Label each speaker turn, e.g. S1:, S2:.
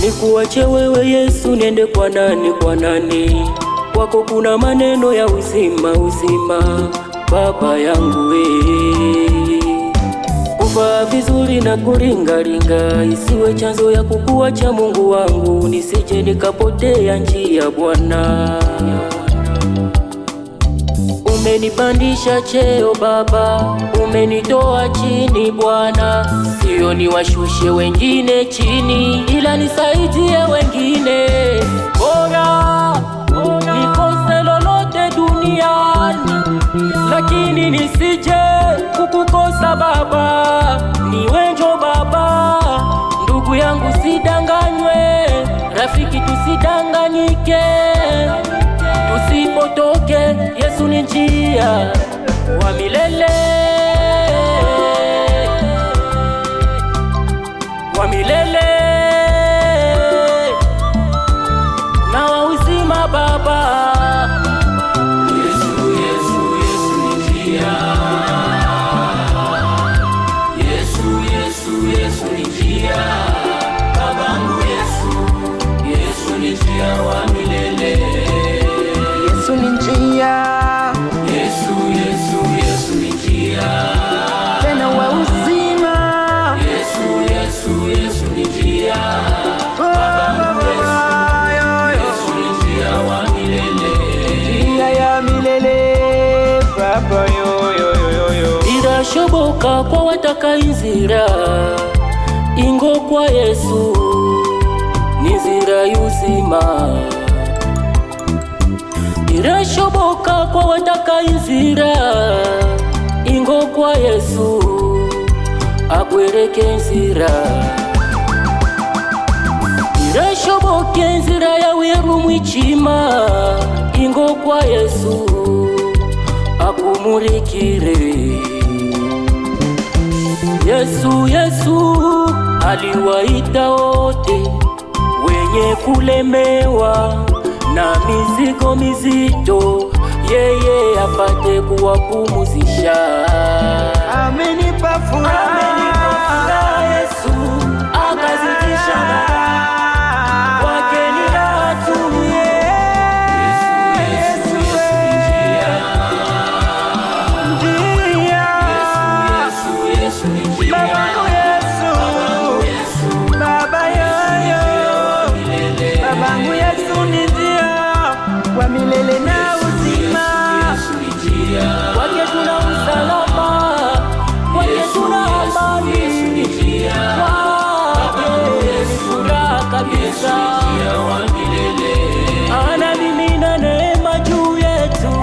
S1: Nikuache wewe Yesu, niende kwa nani, kwa nani? Kwako kuna maneno ya uzima, uzima Baba yangu we. Kuvaa vizuri na kuringaringa isiwe chanzo ya kukuacha Mungu wangu, nisije nikapotea njia Bwana. Umenipandisha cheo Baba, umenitoa chini Bwana, sio niwashushe wengine chini, ila nisaidie wengine. Bora nikose lolote duniani, lakini nisije kukukosa Baba. Niwenjo Baba, ndugu yangu sidanganywe, rafiki tusidanganyike, tusipotoke. Yesu ni njia wa milele, wa milele na wa uzima Baba.
S2: Yesu, Yesu, Yesu ni njia. Yesu, Yesu, Yesu ni njia. Babangu Yesu, Yesu ni njia wa milele.
S3: Yesu ni njia.
S2: Yesu, Yesu, Yesu ni njia.
S3: Tena wa uzima.
S2: Yesu, Yesu, Yesu ni njia. Babangu Yesu, Yesu ni njia wa milele.
S3: Njia ya milele Baba yo yo yo yo.
S1: Irashoboka kwa wataka inzira, ingo kwa Yesu ni nzira y'uzima. Irashoboka kwa wataka inzira, ingo kwa Yesu akwereke nzira. Irashoboka nzira yawe rumwichima, ingo kwa Yesu akumurikire. Yesu, Yesu aliwaita wote wenye kulemewa na mizigo mizito, yeye apate kuwapumzisha.
S3: Amenipa furaha
S1: Yesu akazidisha kwake ni raha tu.
S2: Yesu, Yesu ni njia. Yesu, Yesu ni njia.
S3: Babangu Yesu, Baba yoyo. Babangu Yesu ni njia wa milele na uzima.
S2: Yesu ni njia.
S1: Kwake tuna usalama, kwake tuna amani, kwake furaha kabisa.
S2: Njia wa milele.
S1: Anamimina neema juu yetu.